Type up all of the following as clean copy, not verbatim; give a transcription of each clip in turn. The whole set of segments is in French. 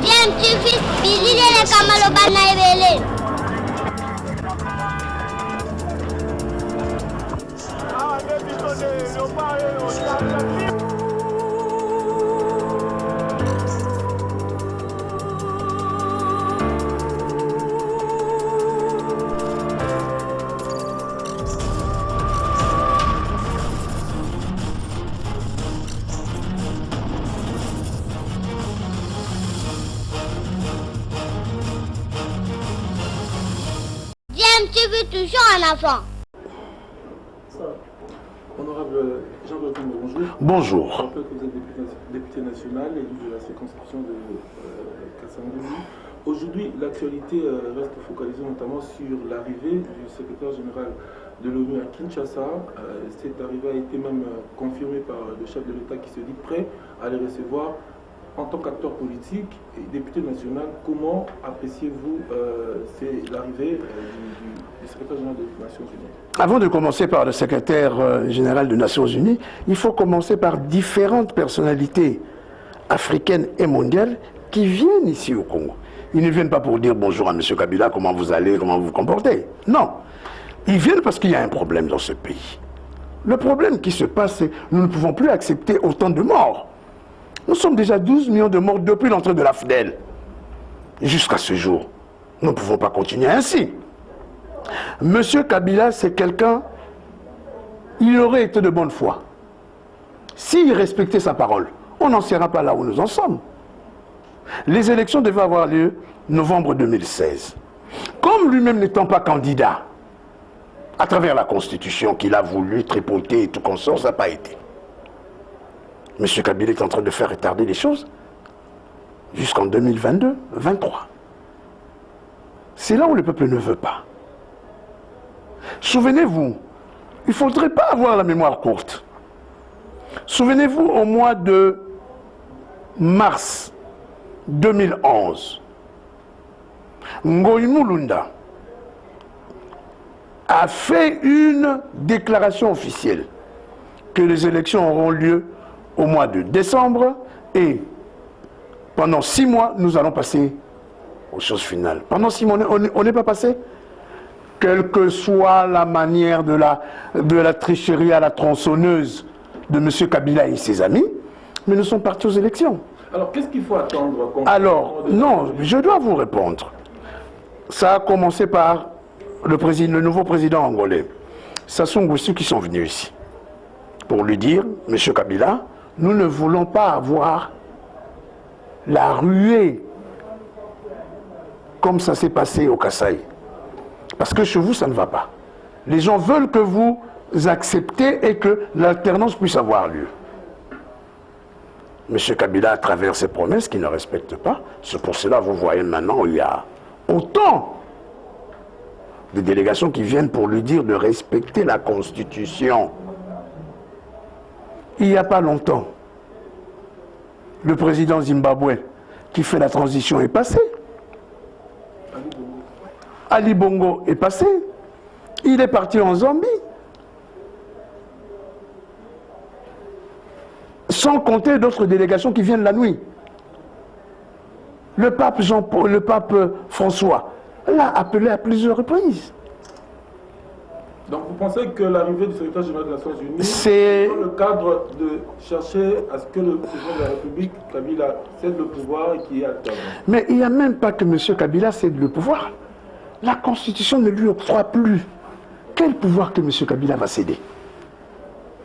Bien, tu fais Billy les Kamalobana et Belé. Tu veux toujours un enfant. Honorable Jean-Claude, bonjour. Bonjour. Je rappelle que vous êtes député national élu de la circonscription de Kassangouzi. Aujourd'hui, l'actualité reste focalisée notamment sur l'arrivée du secrétaire général de l'ONU à Kinshasa. Cette arrivée a été même confirmée par le chef de l'État qui se dit prêt à les recevoir. En tant qu'acteur politique et député national, comment appréciez-vous l'arrivée du secrétaire général des Nations Unies? Avant de commencer par le secrétaire général des Nations Unies, il faut commencer par différentes personnalités africaines et mondiales qui viennent ici au Congo. Ils ne viennent pas pour dire bonjour à M. Kabila, comment vous allez, comment vous vous comportez. Non. Ils viennent parce qu'il y a un problème dans ce pays. Le problème qui se passe, c'est que nous ne pouvons plus accepter autant de morts. Nous sommes déjà 12 millions de morts depuis l'entrée de la FDL. Jusqu'à ce jour, nous ne pouvons pas continuer ainsi. Monsieur Kabila, c'est quelqu'un, il aurait été de bonne foi. S'il respectait sa parole, on n'en sera pas là où nous en sommes. Les élections devaient avoir lieu novembre 2016. Comme lui-même n'étant pas candidat, à travers la Constitution qu'il a voulu tripoter et tout consort, ça n'a pas été. M. Kabila est en train de faire retarder les choses jusqu'en 2022-23. C'est là où le peuple ne veut pas. Souvenez-vous, il ne faudrait pas avoir la mémoire courte. Souvenez-vous, au mois de mars 2011, Ngoï Mulunda a fait une déclaration officielle que les élections auront lieu au mois de décembre et pendant 6 mois, nous allons passer aux choses finales. Pendant 6 mois, on n'est pas passé. Quelle que soit la manière de la tricherie à la tronçonneuse de M. Kabila et ses amis, mais nous sommes partis aux élections. Alors, qu'est-ce qu'il faut attendre? Alors, non, je dois vous répondre. Ça a commencé par le nouveau président angolais, Sassou Nguesso, qui sont venus ici pour lui dire, M. Kabila, nous ne voulons pas avoir la ruée comme ça s'est passé au Kasaï. Parce que chez vous, ça ne va pas. Les gens veulent que vous acceptez et que l'alternance puisse avoir lieu. M. Kabila, à travers ses promesses qu'il ne respecte pas, c'est pour cela que vous voyez maintenant il y a autant de délégations qui viennent pour lui dire de respecter la Constitution. Il n'y a pas longtemps, le président Zimbabwe qui fait la transition est passé. Ali Bongo est passé. Il est parti en Zambie. Sans compter d'autres délégations qui viennent la nuit. Le pape François l'a appelé à plusieurs reprises. Donc vous pensez que l'arrivée du secrétaire général des Nations Unies, c'est dans le cadre de chercher à ce que le président de la République, Kabila, cède le pouvoir et qu'il y ait alternance? Mais il n'y a même pas que M. Kabila cède le pouvoir. La Constitution ne lui octroie plus. Quel pouvoir que M. Kabila va céder?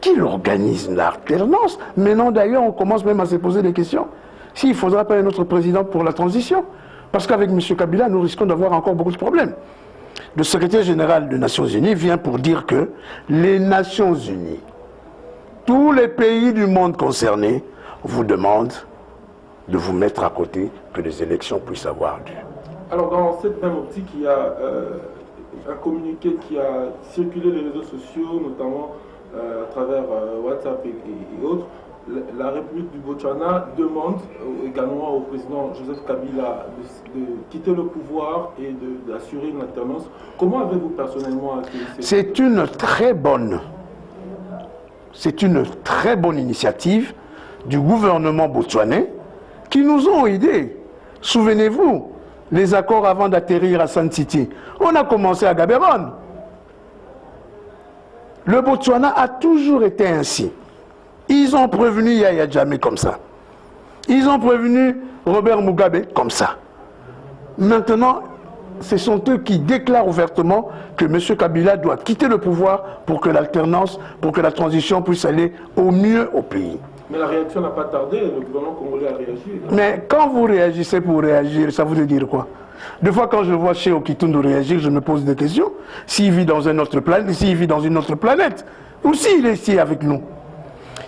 Qu'il organise l'alternance. Maintenant d'ailleurs, on commence même à se poser des questions. S'il ne faudra pas un autre président pour la transition. Parce qu'avec M. Kabila, nous risquons d'avoir encore beaucoup de problèmes. Le secrétaire général des Nations Unies vient pour dire que les Nations Unies, tous les pays du monde concernés, vous demandent de vous mettre à côté que les élections puissent avoir lieu. Alors dans cette même optique, il y a un communiqué qui a circulé les réseaux sociaux, notamment à travers WhatsApp et autres. La République du Botswana demande également au président Joseph Kabila de quitter le pouvoir et d'assurer une alternance. Comment avez-vous personnellement accueilli cette... C'est une très bonne initiative du gouvernement botswanais qui nous ont aidés. Souvenez-vous, les accords avant d'atterrir à Sun City. On a commencé à Gaborone. Le Botswana a toujours été ainsi. Ils ont prévenu Yahya Jammeh comme ça. Ils ont prévenu Robert Mugabe comme ça. Maintenant, ce sont eux qui déclarent ouvertement que M. Kabila doit quitter le pouvoir pour que l'alternance, pour que la transition puisse aller au mieux au pays. Mais la réaction n'a pas tardé, le gouvernement congolais a réagi. Mais quand vous réagissez pour réagir, ça veut dire quoi? Deux fois quand je vois chez Okitundu réagir, je me pose des questions. S'il vit dans une autre planète, s'il vit dans une autre planète, ou s'il est ici avec nous.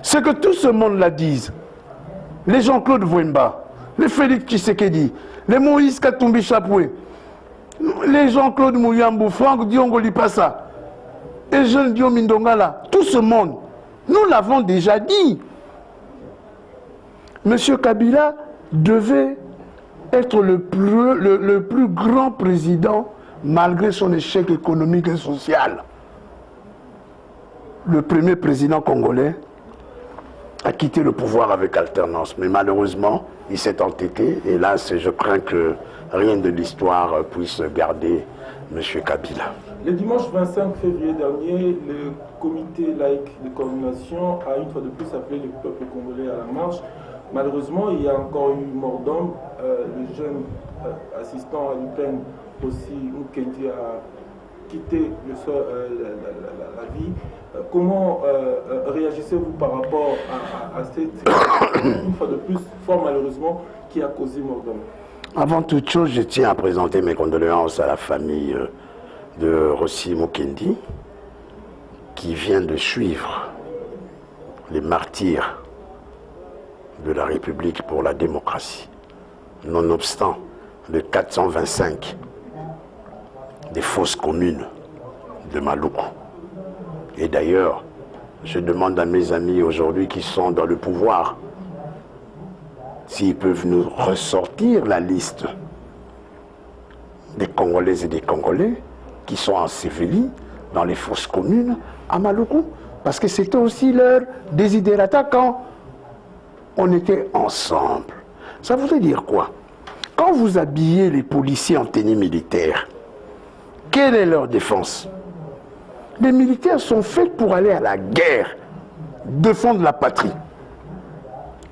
Ce que tout ce monde-là dise, les Jean-Claude Vouemba, les Félix Tshisekedi, les Moïse Katumbi Chapoué, les Jean-Claude Mouyambou, Franck Diongo Lipassa, et Jean Dio Mindongala, tout ce monde, nous l'avons déjà dit. M. Kabila devait être le plus grand président malgré son échec économique et social. Le premier président congolais a quitté le pouvoir avec alternance, mais malheureusement, il s'est entêté, et là, je crains que rien de l'histoire puisse garder M. Kabila. Le dimanche 25 février dernier, le comité laïque de coordination a une fois de plus appelé le peuple congolais à la marche. Malheureusement, il y a encore eu mort d'homme. Le jeune assistant à l'UPEN aussi, Mukendi, a quitté la vie. Comment réagissez-vous par rapport à cette, une fois de plus, fort malheureusement, qui a causé mort d'homme? Avant toute chose, je tiens à présenter mes condoléances à la famille de Rossi Mukendi, qui vient de suivre les martyrs de la République pour la démocratie. Nonobstant le 425 des fosses communes de Maluku. Et d'ailleurs, je demande à mes amis aujourd'hui qui sont dans le pouvoir s'ils peuvent nous ressortir la liste des Congolaises et des Congolais qui sont ensevelis dans les fosses communes à Maluku. Parce que c'était aussi leur désidérata quand on était ensemble. Ça voudrait dire quoi? Quand vous habillez les policiers en tenue militaire, quelle est leur défense? Les militaires sont faits pour aller à la guerre, défendre la patrie.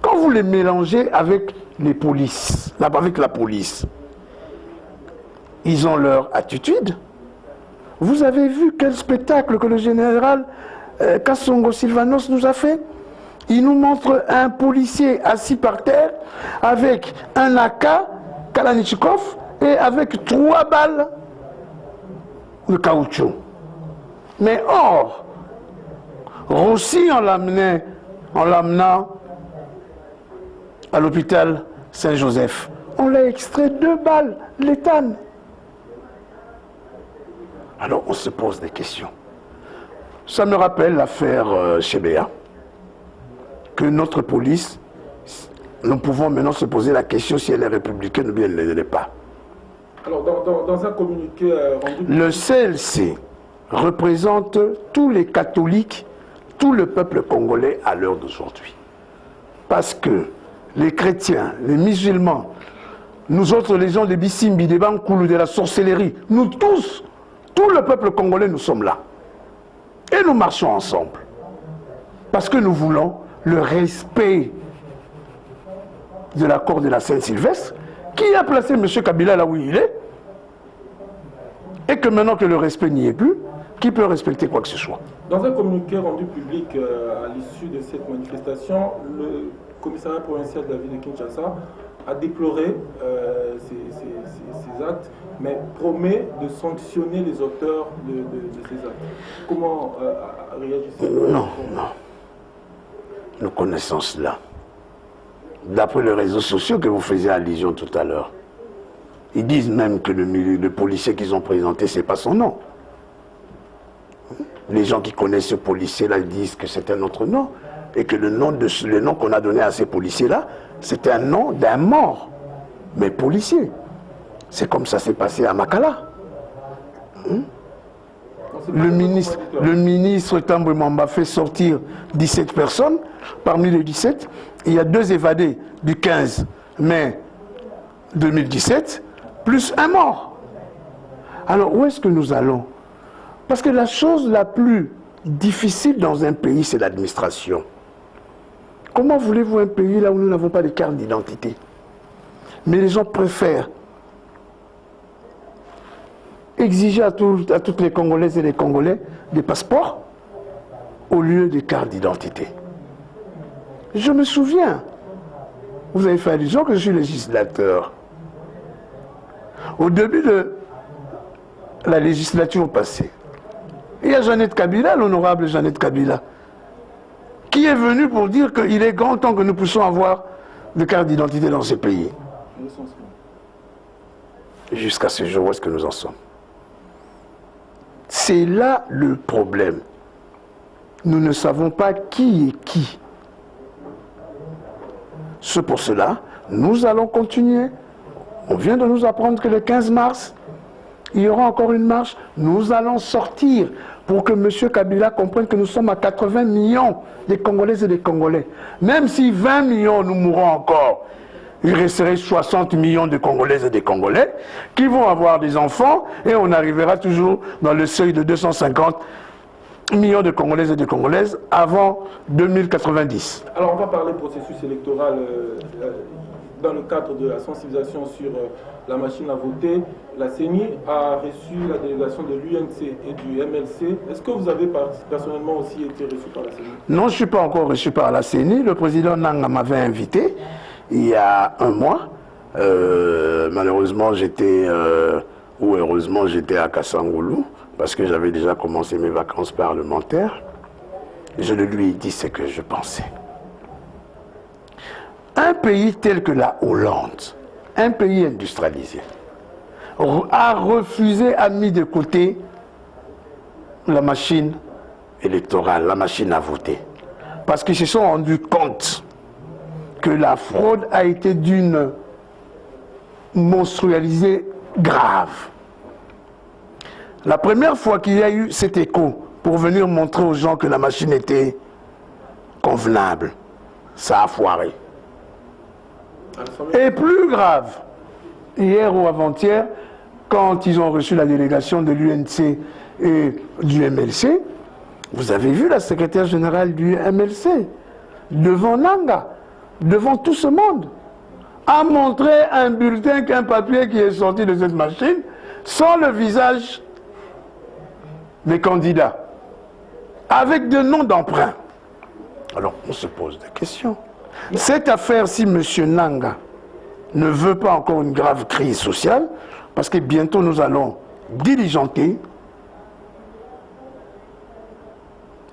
Quand vous les mélangez avec les polices, avec la police, ils ont leur attitude. Vous avez vu quel spectacle que le général Kassongo Sylvanos nous a fait? Il nous montre un policier assis par terre avec un AK Kalachnikov et avec 3 balles de caoutchouc. Mais or, Rossi, on l'amenant à l'hôpital Saint-Joseph. On l'a extrait 2 balles, l'éthane. Alors on se pose des questions. Ça me rappelle l'affaire Chebea. Que notre police, nous pouvons maintenant se poser la question si elle est républicaine ou bien elle ne l'est pas. Alors, dans un communiqué rendu... Le CLC représente tous les catholiques, tout le peuple congolais à l'heure d'aujourd'hui. Parce que les chrétiens, les musulmans, nous autres, les gens des Bissimbi, des Bankoulou, de la sorcellerie, nous tous, tout le peuple congolais, nous sommes là. Et nous marchons ensemble. Parce que nous voulons le respect de l'accord de la Saint-Sylvestre, qui a placé M. Kabila là où il est, et que maintenant que le respect n'y est plus, qui peut respecter quoi que ce soit? Dans un communiqué rendu public à l'issue de cette manifestation, le commissariat provincial de la ville de Kinshasa a déploré ces actes, mais promet de sanctionner les auteurs de ces actes. Comment réagissez-vous? Non, non. Nous connaissons cela. D'après les réseaux sociaux que vous faisiez allusion tout à l'heure, ils disent même que le policier qu'ils ont présenté, ce n'est pas son nom. Les gens qui connaissent ce policier-là disent que c'est un autre nom, et que le nom qu'on a donné à ces policiers-là, c'est un nom d'un mort, mais policier. C'est comme ça s'est passé à Makala. Donc le ministre Tambwe Mwamba fait sortir 17 personnes. Parmi les 17, il y a 2 évadés du 15 mai 2017, plus un mort. Alors, où est-ce que nous allons? Parce que la chose la plus difficile dans un pays, c'est l'administration. Comment voulez-vous un pays là où nous n'avons pas de carte d'identité? Mais les gens préfèrent exiger à toutes les Congolaises et les Congolais des passeports au lieu des cartes d'identité. Je me souviens, vous avez fait allusion que je suis législateur. Au début de la législature passée, il y a Jeannette Kabila, l'honorable Jeannette Kabila, qui est venu pour dire qu'il est grand temps que nous puissions avoir des cartes d'identité dans ces pays. Jusqu'à ce jour, où est-ce que nous en sommes? C'est là le problème. Nous ne savons pas qui est qui. C'est pour cela, nous allons continuer. On vient de nous apprendre que le 15 mars, il y aura encore une marche. Nous allons sortir pour que M. Kabila comprenne que nous sommes à 80 millions des Congolaises et des Congolais. Même si 20 millions nous mourront encore, il resterait 60 millions de Congolaises et de Congolais qui vont avoir des enfants et on arrivera toujours dans le seuil de 250 millions de Congolaises et de Congolaises avant 2090. Alors on va parler processus électoral dans le cadre de la sensibilisation sur la machine à voter. La CENI a reçu la délégation de l'UNC et du MLC. Est-ce que vous avez personnellement aussi été reçu par la CENI? Non, je ne suis pas encore reçu par la CENI. Le président Nanga m'avait invité il y a un mois. Malheureusement, ou heureusement, j'étais à Kassangoulou parce que j'avais déjà commencé mes vacances parlementaires. Je le lui ai dit ce que je pensais. Un pays tel que la Hollande, un pays industrialisé, a refusé, a mis de côté la machine électorale, la machine à voter. Parce qu'ils se sont rendus compte que la fraude a été d'une monstruosité grave. La première fois qu'il y a eu cet écho pour venir montrer aux gens que la machine était convenable, ça a foiré. Et plus grave, hier ou avant-hier, quand ils ont reçu la délégation de l'UNC et du MLC, vous avez vu la secrétaire générale du MLC, devant Nanga, devant tout ce monde, a montré un bulletin, qu'un papier qui est sorti de cette machine, sans le visage des candidats, avec des noms d'emprunt. Alors, on se pose des questions. Cette affaire, si M. Nanga ne veut pas encore une grave crise sociale, parce que bientôt nous allons diligenter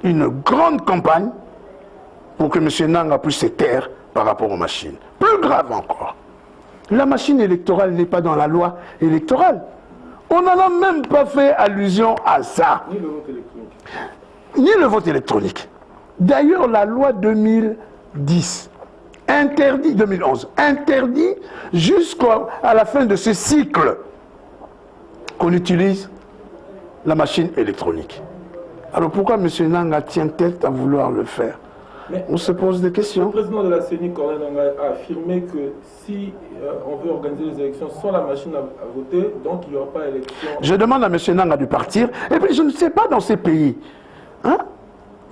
une grande campagne pour que M. Nanga puisse se taire par rapport aux machines. Plus grave encore, la machine électorale n'est pas dans la loi électorale. On n'en a même pas fait allusion à ça. Ni le vote électronique. Ni le vote électronique. D'ailleurs, la loi 2010 interdit, 2011, interdit jusqu'à la fin de ce cycle qu'on utilise la machine électronique. Alors pourquoi M. Nanga tient tête à vouloir le faire? Mais on se pose des questions. Le président de la CENI, Corneille Nangaa, a affirmé que si on veut organiser les élections sans la machine à voter, donc il n'y aura pas d'élection. Je demande à M. Nanga de partir. Et puis je ne sais pas dans ces pays. Hein?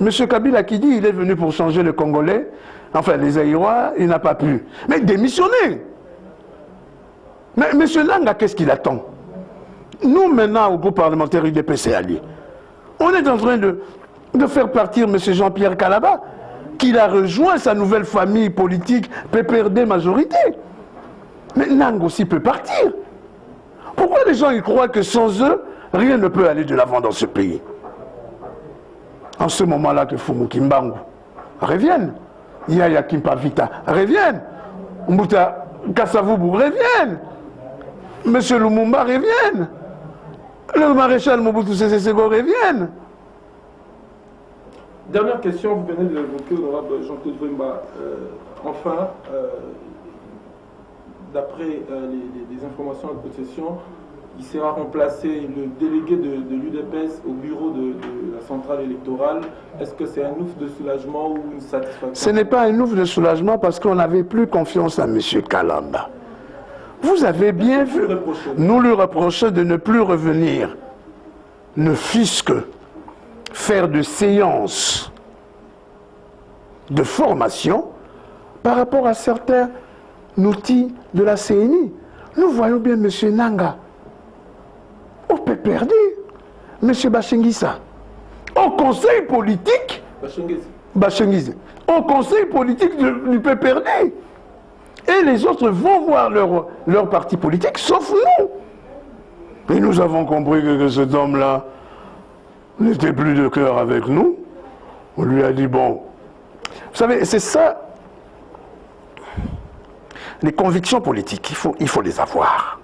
M. Kabila qui dit qu'il est venu pour changer le Congolais, enfin les Aïrois, il n'a pas pu. Mais démissionner. Mais M. Nanga, qu'est-ce qu'il attend? Nous maintenant au groupe parlementaire UDPC Ali, on est en train de faire partir M. Jean-Pierre Kalaba, qu'il a rejoint sa nouvelle famille politique PPRD majorité. Mais Nang aussi peut partir. Pourquoi les gens ils croient que sans eux, rien ne peut aller de l'avant dans ce pays? En ce moment-là que Fumu Kimbangu revienne, Yaya Kimpavita revienne, Mbuta Kassavubu revienne, M. Lumumba revienne, le maréchal Mobutu Sese Seko revienne. Dernière question, vous venez de l'évoquer, l'honorable Jean-Claude Wemba. Enfin, d'après les informations en possession, il sera remplacé le délégué de l'UDPS au bureau de la centrale électorale. Est-ce que c'est un ouf de soulagement ou une satisfaction? Ce n'est pas un ouf de soulagement parce qu'on n'avait plus confiance en M. Kalamba. Vous avez bien vu, nous lui reprochons de ne plus revenir, ne fût-ce que faire de séances de formation par rapport à certains outils de la CNI. Nous voyons bien M. Nanga, au PPRD, M. Bachengisa, au conseil politique, Bachengisa, au conseil politique du PPRD. Et les autres vont voir leur parti politique, sauf nous. Et nous avons compris que cet homme-là n'était plus de cœur avec nous. On lui a dit, bon, vous savez, c'est ça, les convictions politiques, il faut les avoir.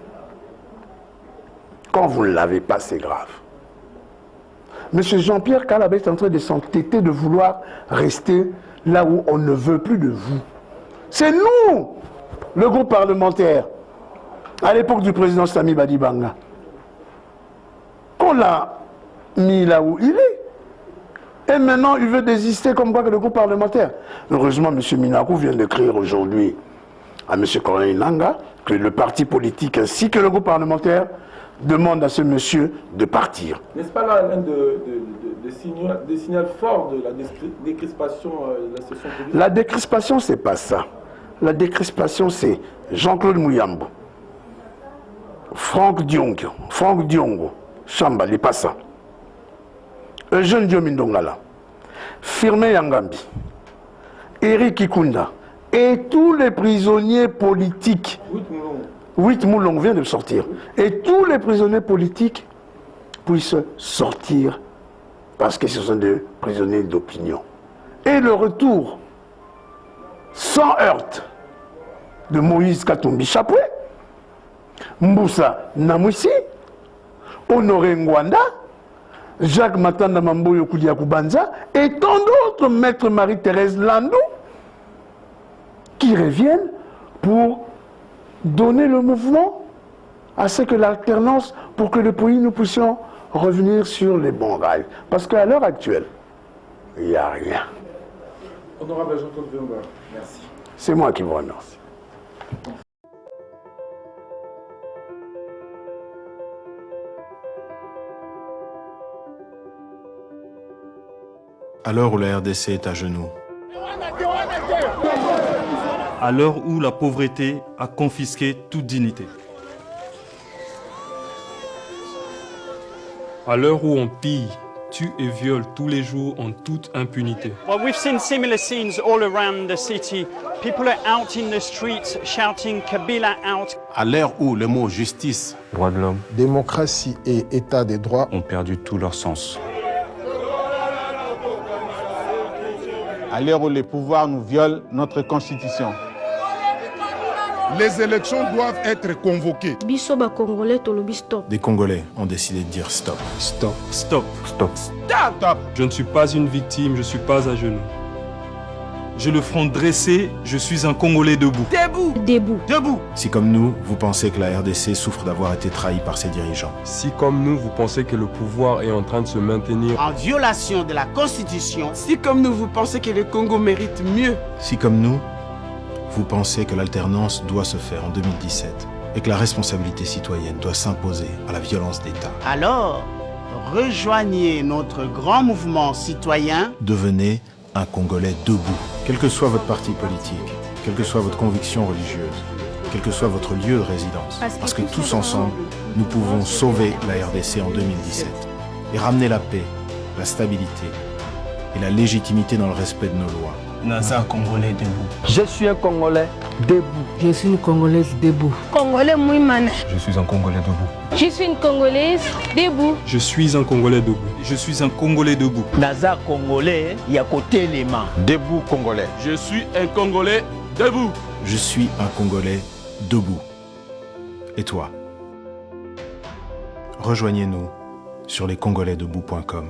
Quand vous ne l'avez pas, c'est grave. M. Jean-Pierre Kalamba est en train de s'entêter de vouloir rester là où on ne veut plus de vous. C'est nous, le groupe parlementaire, à l'époque du président Sami Badibanga, qu'on l'a mis là où il est. Et maintenant, il veut désister comme quoi que le groupe parlementaire. Heureusement, M. Minakou vient d'écrire aujourd'hui à M. Corneille Nanga que le parti politique ainsi que le groupe parlementaire demande à ce monsieur de partir. N'est-ce pas là l'un des signaux forts de la décrispation de la session politique? La décrispation, c'est pas ça. La décrispation, c'est Jean-Claude Mouyambo, Franck Diongo, Chamba, les passants, Eugène Diomindongala, Firmin Yangambi, Eric Ikunda et tous les prisonniers politiques. 8 Moulong vient de sortir. Et tous les prisonniers politiques puissent sortir parce que ce sont des prisonniers d'opinion. Et le retour sans heurte de Moïse Katumbi Chapwe, Mboussa Namouissi, Honoré Ngwanda, Jacques Matanda Mamboyo Koudia Koubanza et tant d'autres, Maître Marie-Thérèse Landou, qui reviennent pour donner le mouvement à ce que l'alternance, pour que le pays, nous puissions revenir sur les bons rails. Parce qu'à l'heure actuelle, il n'y a rien. Honorable Jean-Claude Vemba, merci. C'est moi qui vous remercie. À l'heure où la RDC est à genoux, à l'heure où la pauvreté a confisqué toute dignité, à l'heure où on pille, tue et viole tous les jours en toute impunité. Well, we've seen similar scenes all around the city. People are out in the streets shouting Kabila out. à l'ère où le mot justice, Droits de l'homme Démocratie et état des droits ont perdu tout leur sens. À l'heure où les pouvoirs nous violent notre constitution. les élections doivent être convoquées. des Congolais ont décidé de dire stop. Stop. Stop. Stop. Stop! Je ne suis pas une victime, je ne suis pas à genoux. J'ai le front dressé, je suis un Congolais debout. Debout! Debout. Debout! Si comme nous, vous pensez que la RDC souffre d'avoir été trahie par ses dirigeants, Si comme nous, vous pensez que le pouvoir est en train de se maintenir En violation de la constitution. Si comme nous, vous pensez que le Congo mérite mieux, si comme nous, vous pensez que l'alternance doit se faire en 2017 et que la responsabilité citoyenne doit s'imposer à la violence d'État, Alors, rejoignez notre grand mouvement citoyen. devenez un Congolais debout. Quel que soit votre parti politique, quelle que soit votre conviction religieuse, quel que soit votre lieu de résidence, parce que tous ensemble, nous pouvons sauver la RDC en 2017 et ramener la paix, la stabilité et la légitimité dans le respect de nos lois. Naza Congolais debout. je suis un Congolais debout. Je suis une Congolaise debout. Congolais Mouimane. Je suis un Congolais debout. Je suis une Congolaise debout. Je suis un Congolais debout. Je suis un Congolais debout. Naza Congolais, il y a côté les mains. Debout Congolais. Je suis un Congolais debout. Je suis un Congolais debout. Et toi? Rejoignez-nous sur lescongolaisdebout.com.